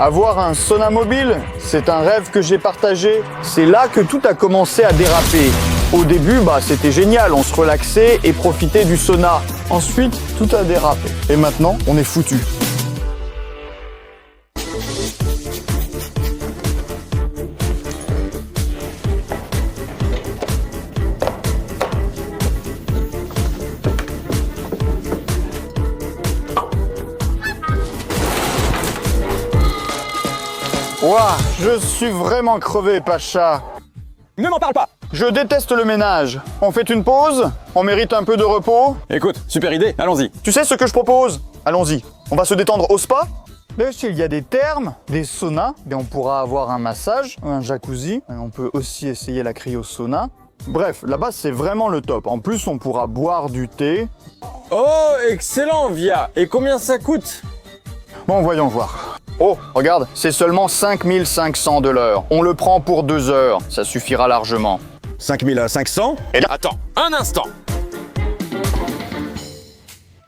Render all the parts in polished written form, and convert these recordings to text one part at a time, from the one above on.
Avoir un sauna mobile, c'est un rêve que j'ai partagé. C'est là que tout a commencé à déraper. Au début, c'était génial, on se relaxait et profitait du sauna. Ensuite, tout a dérapé. Et maintenant, on est foutu. Ouah, je suis vraiment crevé, Pacha. Ne m'en parle pas! Je déteste le ménage. On fait une pause? On mérite un peu de repos? Écoute, super idée, allons-y. Tu sais ce que je propose? Allons-y. On va se détendre au spa? Bien sûr, il y a des thermes, des saunas. On pourra avoir un massage, un jacuzzi. On peut aussi essayer la cryosauna. Bref, là-bas, c'est vraiment le top. En plus, on pourra boire du thé. Oh, excellent, Via! Et combien ça coûte? Bon, voyons voir. Oh, regarde, c'est seulement 5500 de l'heure. On le prend pour 2 heures. Ça suffira largement. 5500? Et là, Attends, un instant!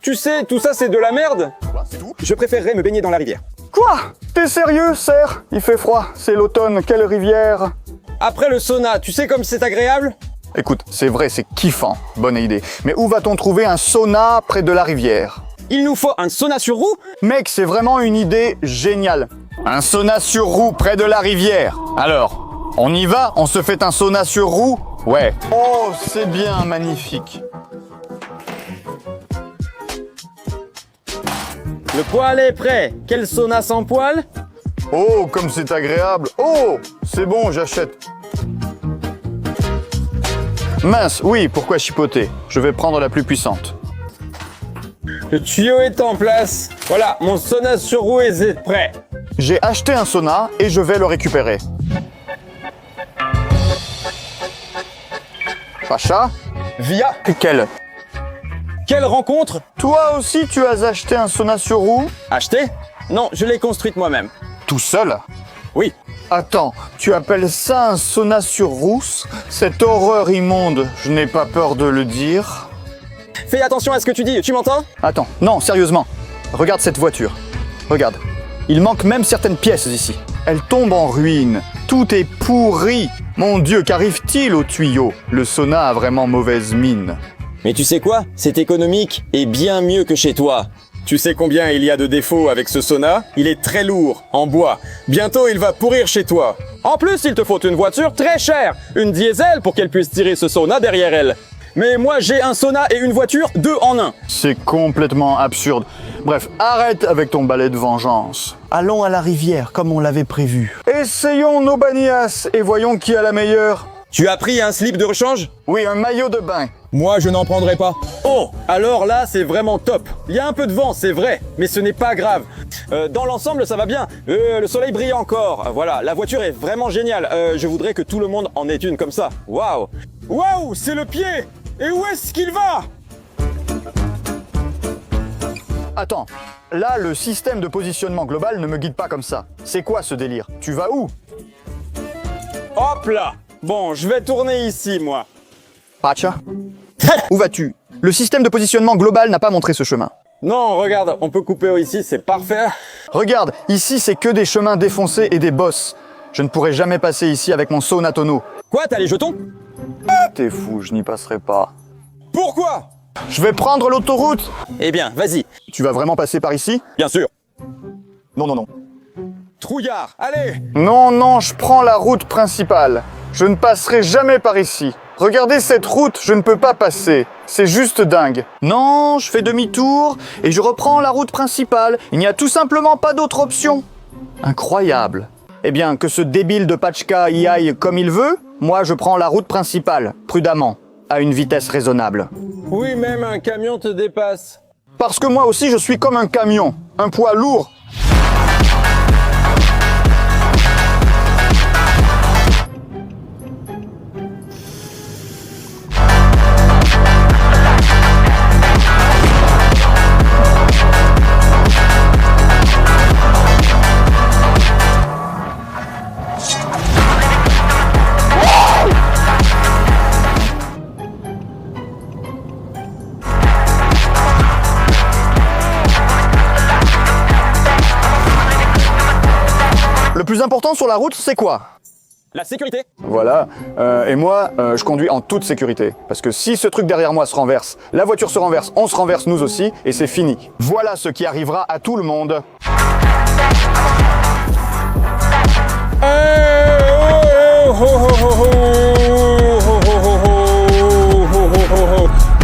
Tu sais, tout ça c'est de la merde? c'est tout. Je préférerais me baigner dans la rivière. Quoi? T'es sérieux, serre? Il fait froid, c'est l'automne, quelle rivière? Après le sauna, tu sais comme c'est agréable? Écoute, c'est vrai, c'est kiffant. Bonne idée. Mais où va-t-on trouver un sauna près de la rivière? Il nous faut un sauna sur roue? Mec, c'est vraiment une idée géniale. Un sauna sur roue près de la rivière. Alors, on y va? On se fait un sauna sur roue? Ouais. Oh, c'est bien, magnifique. Le poêle est prêt. Quel sauna sans poêle? Oh, comme c'est agréable. Oh, c'est bon, j'achète. Mince, oui, pourquoi chipoter? Je vais prendre la plus puissante. Le tuyau est en place. Voilà, mon sauna sur roue est prêt. J'ai acheté un sauna et je vais le récupérer. Pacha? Via? Quelle rencontre? Toi aussi, tu as acheté un sauna sur roue? Acheté? Non, je l'ai construite moi-même. Tout seul? Oui. Attends, tu appelles ça un sauna sur roue? Cette horreur immonde, je n'ai pas peur de le dire. Fais attention à ce que tu dis, tu m'entends? Attends, non, sérieusement. Regarde cette voiture. Regarde. Il manque même certaines pièces ici. Elle tombe en ruine. Tout est pourri. Mon Dieu, qu'arrive-t-il au tuyau? Le sauna a vraiment mauvaise mine. Mais tu sais quoi? C'est économique et bien mieux que chez toi. Tu sais combien il y a de défauts avec ce sauna? Il est très lourd, en bois. Bientôt il va pourrir chez toi. En plus, il te faut une voiture très chère. Une diesel pour qu'elle puisse tirer ce sauna derrière elle. Mais moi, j'ai un sauna et une voiture 2 en 1. C'est complètement absurde. Bref, arrête avec ton balai de vengeance. Allons à la rivière, comme on l'avait prévu. Essayons nos banillas et voyons qui a la meilleure. Tu as pris un slip de rechange? Oui, un maillot de bain. Moi, je n'en prendrai pas. Oh, alors là, c'est vraiment top. Il y a un peu de vent, c'est vrai, mais ce n'est pas grave. Dans l'ensemble, ça va bien. Le soleil brille encore. Voilà, la voiture est vraiment géniale. Je voudrais que tout le monde en ait une comme ça. Waouh! Waouh, c'est le pied! Et où est-ce qu'il va? Attends, là, le système de positionnement global ne me guide pas comme ça. C'est quoi ce délire? Tu vas où? Hop là! Bon, je vais tourner ici, moi. Pacha? Où vas-tu? Le système de positionnement global n'a pas montré ce chemin. Non, regarde, on peut couper ici, c'est parfait. Regarde, ici, c'est que des chemins défoncés et des bosses. Je ne pourrai jamais passer ici avec mon sauna tonneau. Quoi, t'as les jetons? T'es fou, je n'y passerai pas. Pourquoi? Je vais prendre l'autoroute. Eh bien, vas-y. Tu vas vraiment passer par ici? Bien sûr. Non, non, non. Trouillard, allez! Non, non, je prends la route principale. Je ne passerai jamais par ici. Regardez cette route, je ne peux pas passer. C'est juste dingue. Non, je fais demi-tour et je reprends la route principale. Il n'y a tout simplement pas d'autre option. Incroyable. Eh bien, que ce débile de Pachka y aille comme il veut, moi je prends la route principale, prudemment, à une vitesse raisonnable. Oui, même un camion te dépasse. Parce que moi aussi je suis comme un camion, un poids lourd. Le plus important sur la route, c'est quoi? La sécurité. Voilà, et moi, je conduis en toute sécurité. Parce que si ce truc derrière moi se renverse, la voiture se renverse, on se renverse nous aussi, et c'est fini. Voilà ce qui arrivera à tout le monde.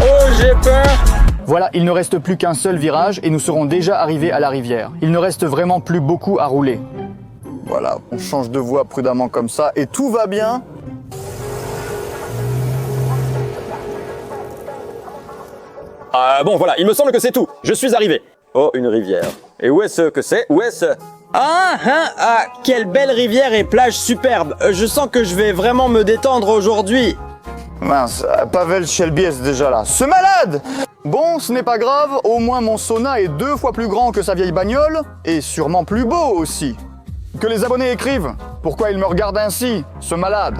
Oh, j'ai peur. Voilà, il ne reste plus qu'un seul virage et nous serons déjà arrivés à la rivière. Il ne reste vraiment plus beaucoup à rouler. Voilà, on change de voie prudemment comme ça et tout va bien. Bon, voilà, il me semble que c'est tout. Je suis arrivé. Oh, une rivière. Et où est-ce que c'est? Où est-ce? Quelle belle rivière et plage superbe. Je sens que je vais vraiment me détendre aujourd'hui. Mince, Pavel Shelby est déjà là. Ce malade! Bon, ce n'est pas grave, au moins mon sauna est 2 fois plus grand que sa vieille bagnole, et sûrement plus beau aussi. Que les abonnés écrivent. Pourquoi ils me regardent ainsi, ce malade?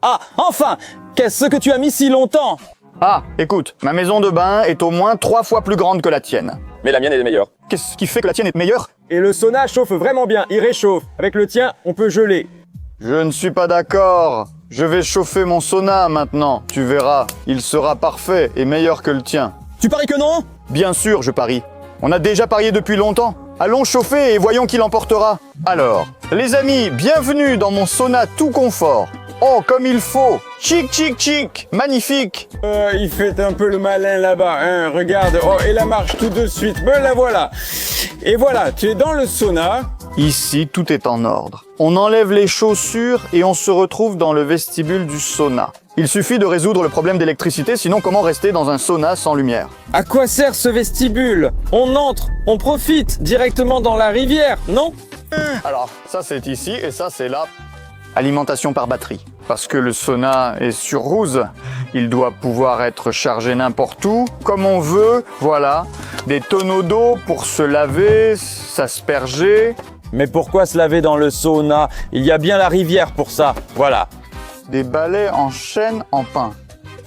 Ah, enfin! Qu'est-ce que tu as mis si longtemps? Ah, écoute, ma maison de bain est au moins 3 fois plus grande que la tienne. Mais la mienne est meilleure. Qu'est-ce qui fait que la tienne est meilleure? Et le sauna chauffe vraiment bien, il réchauffe. Avec le tien, on peut geler. Je ne suis pas d'accord. Je vais chauffer mon sauna maintenant. Tu verras, il sera parfait et meilleur que le tien. Tu paries que non? Bien sûr, je parie. On a déjà parié depuis longtemps. Allons chauffer et voyons qui l'emportera. Alors, les amis, bienvenue dans mon sauna tout confort. Oh, comme il faut. Chic, chic, chic. Magnifique. Il fait un peu le malin là-bas, hein. Regarde, oh, et la marche tout de suite. Me la voilà. Et voilà, tu es dans le sauna. Ici, tout est en ordre. On enlève les chaussures et on se retrouve dans le vestibule du sauna. Il suffit de résoudre le problème d'électricité, sinon comment rester dans un sauna sans lumière? À quoi sert ce vestibule? On entre, on profite directement dans la rivière, non? Alors, ça c'est ici et ça c'est là. Alimentation par batterie. Parce que le sauna est sur rouse, il doit pouvoir être chargé n'importe où, comme on veut. Voilà, des tonneaux d'eau pour se laver, s'asperger. Mais pourquoi se laver dans le sauna? Il y a bien la rivière pour ça, voilà. Des balais en chêne en pin.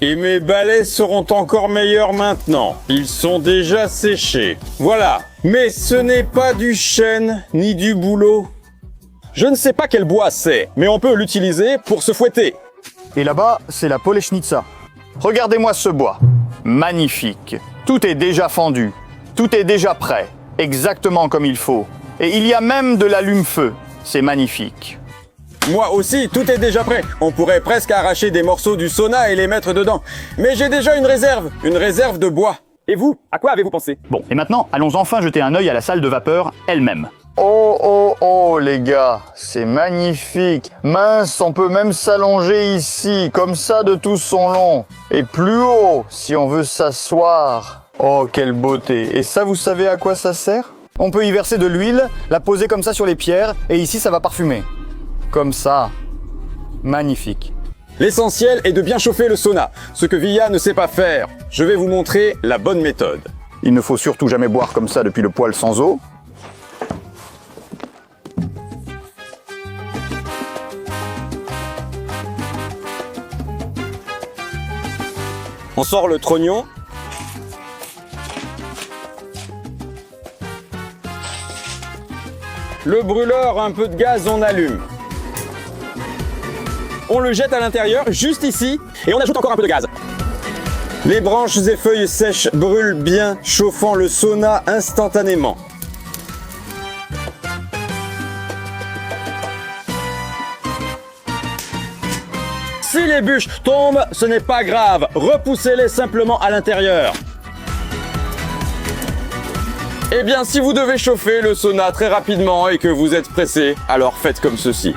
Et mes balais seront encore meilleurs maintenant. Ils sont déjà séchés. Voilà. Mais ce n'est pas du chêne ni du bouleau. Je ne sais pas quel bois c'est, mais on peut l'utiliser pour se fouetter. Et là-bas, c'est la Polechnitsa. Regardez-moi ce bois. Magnifique. Tout est déjà fendu. Tout est déjà prêt. Exactement comme il faut. Et il y a même de l'allume-feu. C'est magnifique. Moi aussi, tout est déjà prêt. On pourrait presque arracher des morceaux du sauna et les mettre dedans. Mais j'ai déjà une réserve de bois. Et vous, à quoi avez-vous pensé? Bon, et maintenant, allons enfin jeter un œil à la salle de vapeur elle-même. Oh, oh, oh, les gars, c'est magnifique. Mince, on peut même s'allonger ici, comme ça de tout son long. Et plus haut, si on veut s'asseoir. Oh, quelle beauté. Et ça, vous savez à quoi ça sert? On peut y verser de l'huile, la poser comme ça sur les pierres, et ici, ça va parfumer. Comme ça. Magnifique. L'essentiel est de bien chauffer le sauna, ce que Villa ne sait pas faire. Je vais vous montrer la bonne méthode. Il ne faut surtout jamais boire comme ça depuis le poêle sans eau. On sort le trognon. Le brûleur, un peu de gaz, on allume. On le jette à l'intérieur, juste ici, et on ajoute encore un peu de gaz. Les branches et feuilles sèches brûlent bien, chauffant le sauna instantanément. Si les bûches tombent, ce n'est pas grave, repoussez-les simplement à l'intérieur. Eh bien, si vous devez chauffer le sauna très rapidement et que vous êtes pressé, alors faites comme ceci.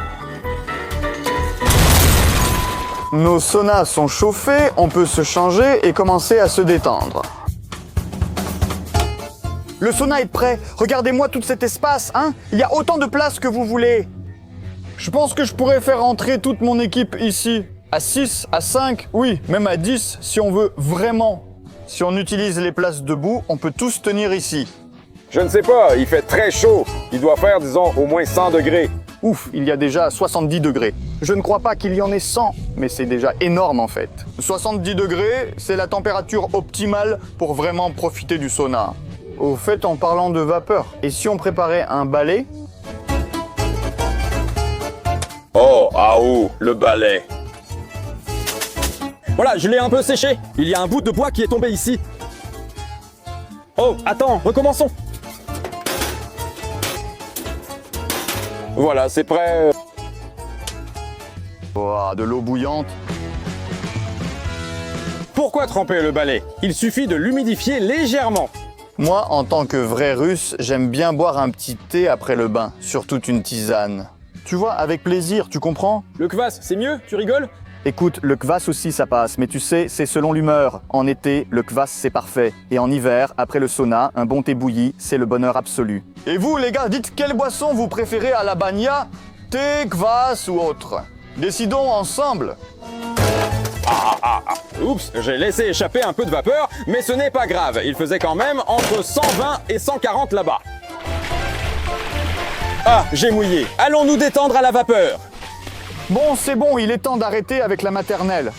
Nos saunas sont chauffés, on peut se changer et commencer à se détendre. Le sauna est prêt. Regardez-moi tout cet espace, hein? Il y a autant de place que vous voulez. Je pense que je pourrais faire entrer toute mon équipe ici. À 6, à 5, oui, même à 10 si on veut vraiment. Si on utilise les places debout, on peut tous tenir ici. Je ne sais pas, il fait très chaud. Il doit faire, disons, au moins 100 degrés. Ouf, il y a déjà 70 degrés. Je ne crois pas qu'il y en ait 100, mais c'est déjà énorme en fait. 70 degrés, c'est la température optimale pour vraiment profiter du sauna. Au fait, en parlant de vapeur, et si on préparait un balai? Ah oh, le balai. Voilà, je l'ai un peu séché. Il y a un bout de bois qui est tombé ici. Oh, attends, recommençons. Voilà, c'est prêt. Oh, de l'eau bouillante. Pourquoi tremper le balai? Il suffit de l'humidifier légèrement. Moi, en tant que vrai russe, j'aime bien boire un petit thé après le bain, surtout une tisane. Tu vois, avec plaisir, tu comprends? Le kvass, c'est mieux? Tu rigoles? Écoute, le kvass aussi ça passe, mais tu sais, c'est selon l'humeur. En été, le kvass c'est parfait. Et en hiver, après le sauna, un bon thé bouilli, c'est le bonheur absolu. Et vous les gars, dites quelle boisson vous préférez à la bagna? Thé, kvass ou autre? Décidons ensemble. Oups, j'ai laissé échapper un peu de vapeur, mais ce n'est pas grave. Il faisait quand même entre 120 et 140 là-bas. Ah, j'ai mouillé. Allons nous détendre à la vapeur. Bon, c'est bon, il est temps d'arrêter avec la maternelle.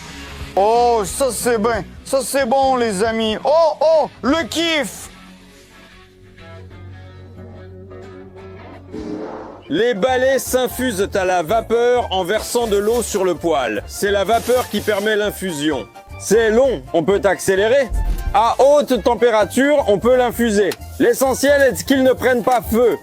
Oh, ça c'est bien, ça c'est bon les amis. Oh, oh, le kiff. Les balais s'infusent à la vapeur en versant de l'eau sur le poêle. C'est la vapeur qui permet l'infusion. C'est long, on peut accélérer. À haute température, on peut l'infuser. L'essentiel est qu'il ne prenne pas feu.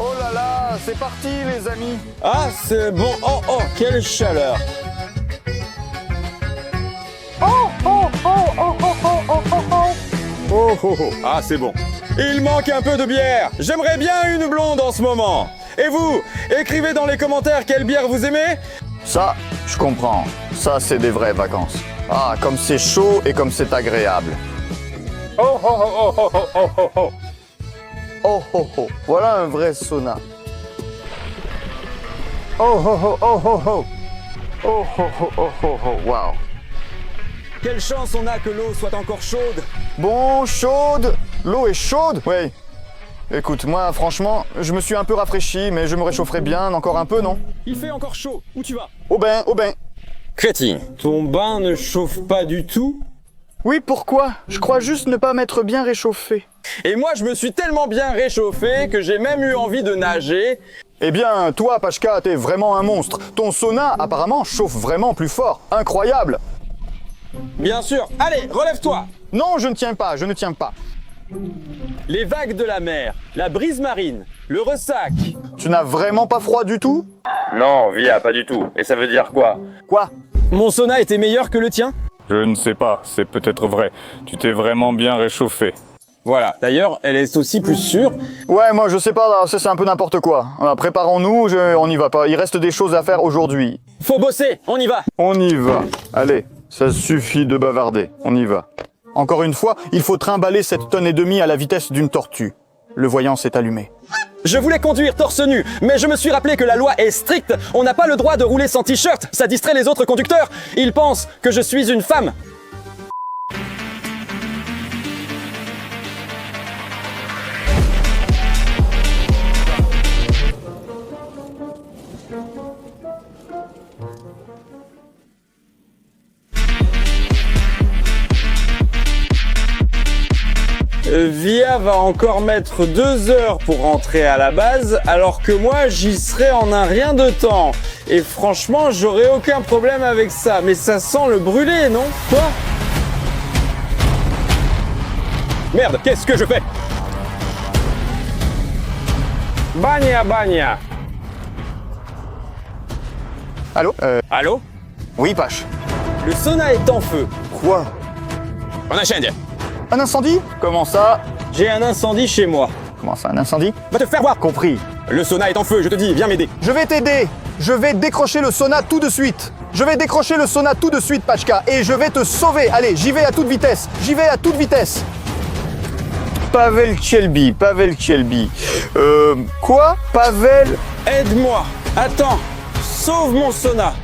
Oh là là, c'est parti les amis. Ah, c'est bon. Oh, oh, quelle chaleur. Oh, oh, oh. Ah, c'est bon. Il manque un peu de bière. J'aimerais bien une blonde en ce moment. Et vous, écrivez dans les commentaires quelle bière vous aimez. Ça, je comprends. Ça, c'est des vraies vacances. Ah, comme c'est chaud et comme c'est agréable. Oh, oh, oh, oh, oh, oh, oh, oh. Oh, oh, oh. Voilà un vrai sauna. Oh, oh, oh, oh, oh, oh. Oh, oh, oh, oh, oh, oh. Wow. Quelle chance on a que l'eau soit encore chaude. Bon, chaude. L'eau est chaude. Oui. Écoute, moi, franchement, je me suis un peu rafraîchi, mais je me réchaufferai bien encore un peu, non? Il fait encore chaud. Où tu vas? Au bain, au bain. Crétin, ton bain ne chauffe pas du tout? Oui, pourquoi? Je crois juste ne pas m'être bien réchauffé. Et moi, je me suis tellement bien réchauffé que j'ai même eu envie de nager. Eh bien, toi, Pachka, t'es vraiment un monstre. Ton sauna, apparemment, chauffe vraiment plus fort. Incroyable. Bien sûr. Allez, relève-toi. Non, je ne tiens pas, je ne tiens pas. Les vagues de la mer, la brise marine, le ressac. Tu n'as vraiment pas froid du tout? Non, Via, pas du tout. Et ça veut dire quoi? Quoi? Mon sauna était meilleur que le tien? Je ne sais pas, c'est peut-être vrai. Tu t'es vraiment bien réchauffé. Voilà. D'ailleurs, elle est aussi plus sûre. Ouais, moi je sais pas, là, ça c'est un peu n'importe quoi. Préparons-nous, on n'y va pas. Il reste des choses à faire aujourd'hui. Faut bosser, on y va. On y va. Allez, ça suffit de bavarder. On y va. Encore une fois, il faut trimballer cette tonne et demie à la vitesse d'une tortue. Le voyant s'est allumé. Je voulais conduire torse nu, mais je me suis rappelé que la loi est stricte. On n'a pas le droit de rouler sans t-shirt. Ça distrait les autres conducteurs. Ils pensent que je suis une femme. Via va encore mettre 2 heures pour rentrer à la base, alors que moi j'y serai en un rien de temps. Et franchement, j'aurais aucun problème avec ça. Mais ça sent le brûlé, non? Quoi? Merde, qu'est-ce que je fais? Bagna, bagna. Allô? Allô? Oui, Pache. Le sauna est en feu. Quoi? On enchaîne. Un incendie? Comment ça? J'ai un incendie chez moi. Comment ça, un incendie? Va te faire voir. Compris. Le sauna est en feu, je te dis, viens m'aider. Je vais t'aider. Je vais décrocher le sauna tout de suite. Je vais décrocher le sauna tout de suite, Pachka, et je vais te sauver. Allez, j'y vais à toute vitesse. J'y vais à toute vitesse. Pavel Chelby, Pavel Chelby. Quoi? Pavel... Aide-moi. Attends. Sauve mon sauna.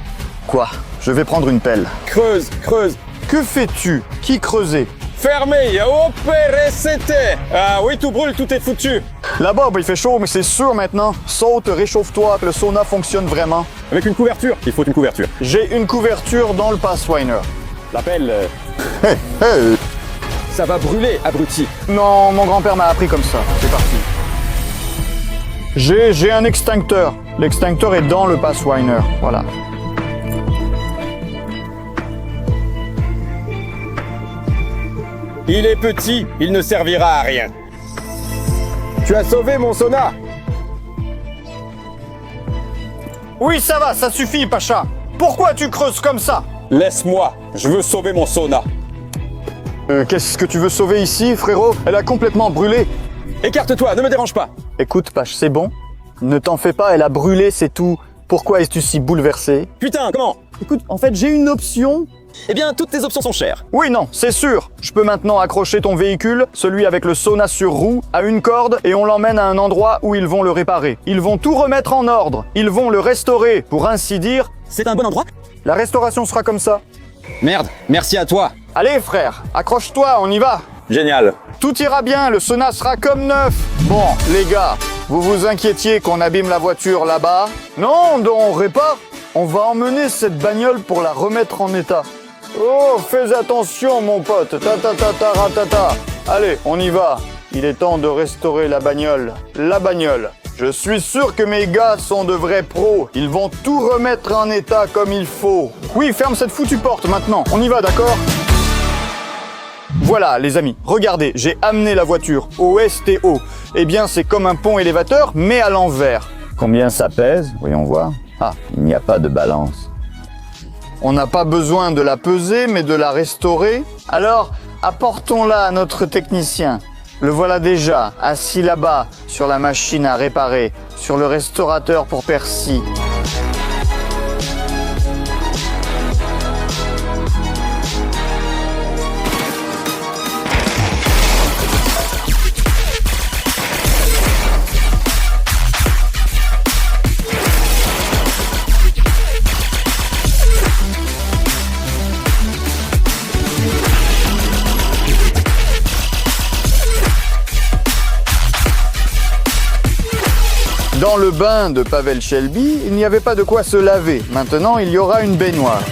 Quoi? Je vais prendre une pelle. Creuse, creuse. Que fais-tu? Qui creusait? Fermé, opéré, c'était. Ah oui, tout brûle, tout est foutu. Là-bas, il fait chaud, mais c'est sûr maintenant. Saute, réchauffe-toi, que le sauna fonctionne vraiment. Avec une couverture. Il faut une couverture. J'ai une couverture dans le Pathfinder. L'appel. Hey. Ça va brûler, abruti. Non, mon grand-père m'a appris comme ça. C'est parti. J'ai un extincteur. L'extincteur est dans le Pathfinder. Voilà. Il est petit, il ne servira à rien. Tu as sauvé mon sauna. Oui, ça va, ça suffit, Pacha. Pourquoi tu creuses comme ça? Laisse-moi, je veux sauver mon sauna. Qu'est-ce que tu veux sauver ici, frérot? Elle a complètement brûlé. Écarte-toi, ne me dérange pas. Écoute, Pache, c'est bon. Ne t'en fais pas, elle a brûlé, c'est tout. Pourquoi es-tu si bouleversé? Putain, comment? Écoute, en fait, j'ai une option. Eh bien, toutes tes options sont chères. Oui, non, c'est sûr. Je peux maintenant accrocher ton véhicule, celui avec le sauna sur roue, à une corde et on l'emmène à un endroit où ils vont le réparer. Ils vont tout remettre en ordre. Ils vont le restaurer, pour ainsi dire. C'est un bon endroit? La restauration sera comme ça. Merde, merci à toi. Allez, frère, accroche-toi, on y va. Génial. Tout ira bien, le sauna sera comme neuf. Bon, les gars, vous vous inquiétiez qu'on abîme la voiture là-bas? Non, on répare. On va emmener cette bagnole pour la remettre en état. Oh, fais attention, mon pote. Ta-ta-ta-ta-ra-ta-ta. Allez, on y va. Il est temps de restaurer la bagnole. La bagnole. Je suis sûr que mes gars sont de vrais pros. Ils vont tout remettre en état comme il faut. Oui, ferme cette foutue porte maintenant. On y va, d'accord? Voilà, les amis. Regardez, j'ai amené la voiture. OSTO. Eh bien, c'est comme un pont élévateur, mais à l'envers. Combien ça pèse? Voyons voir. Ah, il n'y a pas de balance. On n'a pas besoin de la peser, mais de la restaurer. Alors, apportons-la à notre technicien. Le voilà déjà, assis là-bas, sur la machine à réparer, sur le restaurateur pour Percy. Dans le bain de Pavel Shelby, il n'y avait pas de quoi se laver. Maintenant, il y aura une baignoire.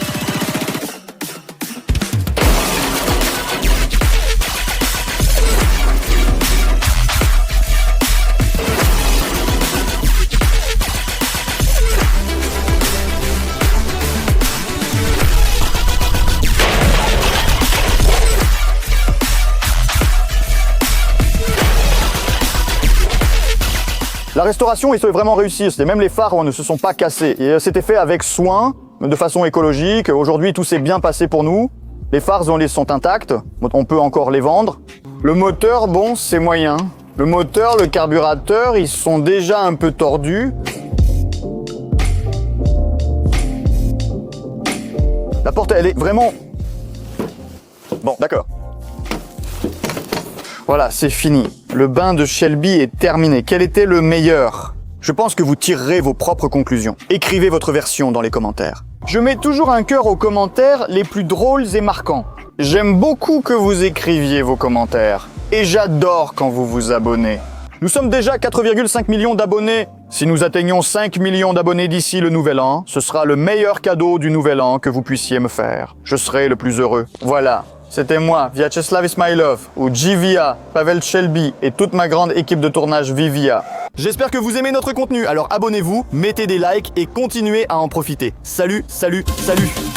La restauration est vraiment réussie, même les phares ne se sont pas cassés. Et c'était fait avec soin, de façon écologique. Aujourd'hui, tout s'est bien passé pour nous. Les phares sont intacts, on peut encore les vendre. Le moteur, bon, c'est moyen. Le moteur, le carburateur, ils sont déjà un peu tordus. La porte, elle est vraiment... Bon, d'accord. Voilà, c'est fini. Le bain de Shelby est terminé. Quel était le meilleur? Je pense que vous tirerez vos propres conclusions. Écrivez votre version dans les commentaires. Je mets toujours un cœur aux commentaires les plus drôles et marquants. J'aime beaucoup que vous écriviez vos commentaires. Et j'adore quand vous vous abonnez. Nous sommes déjà 4,5 millions d'abonnés. Si nous atteignons 5 millions d'abonnés d'ici le nouvel an, ce sera le meilleur cadeau du nouvel an que vous puissiez me faire. Je serai le plus heureux. Voilà. C'était moi, Vyacheslav Ismailov, ou Jivia, Pavel Shelby et toute ma grande équipe de tournage Vivia. J'espère que vous aimez notre contenu, alors abonnez-vous, mettez des likes et continuez à en profiter. Salut, salut, salut!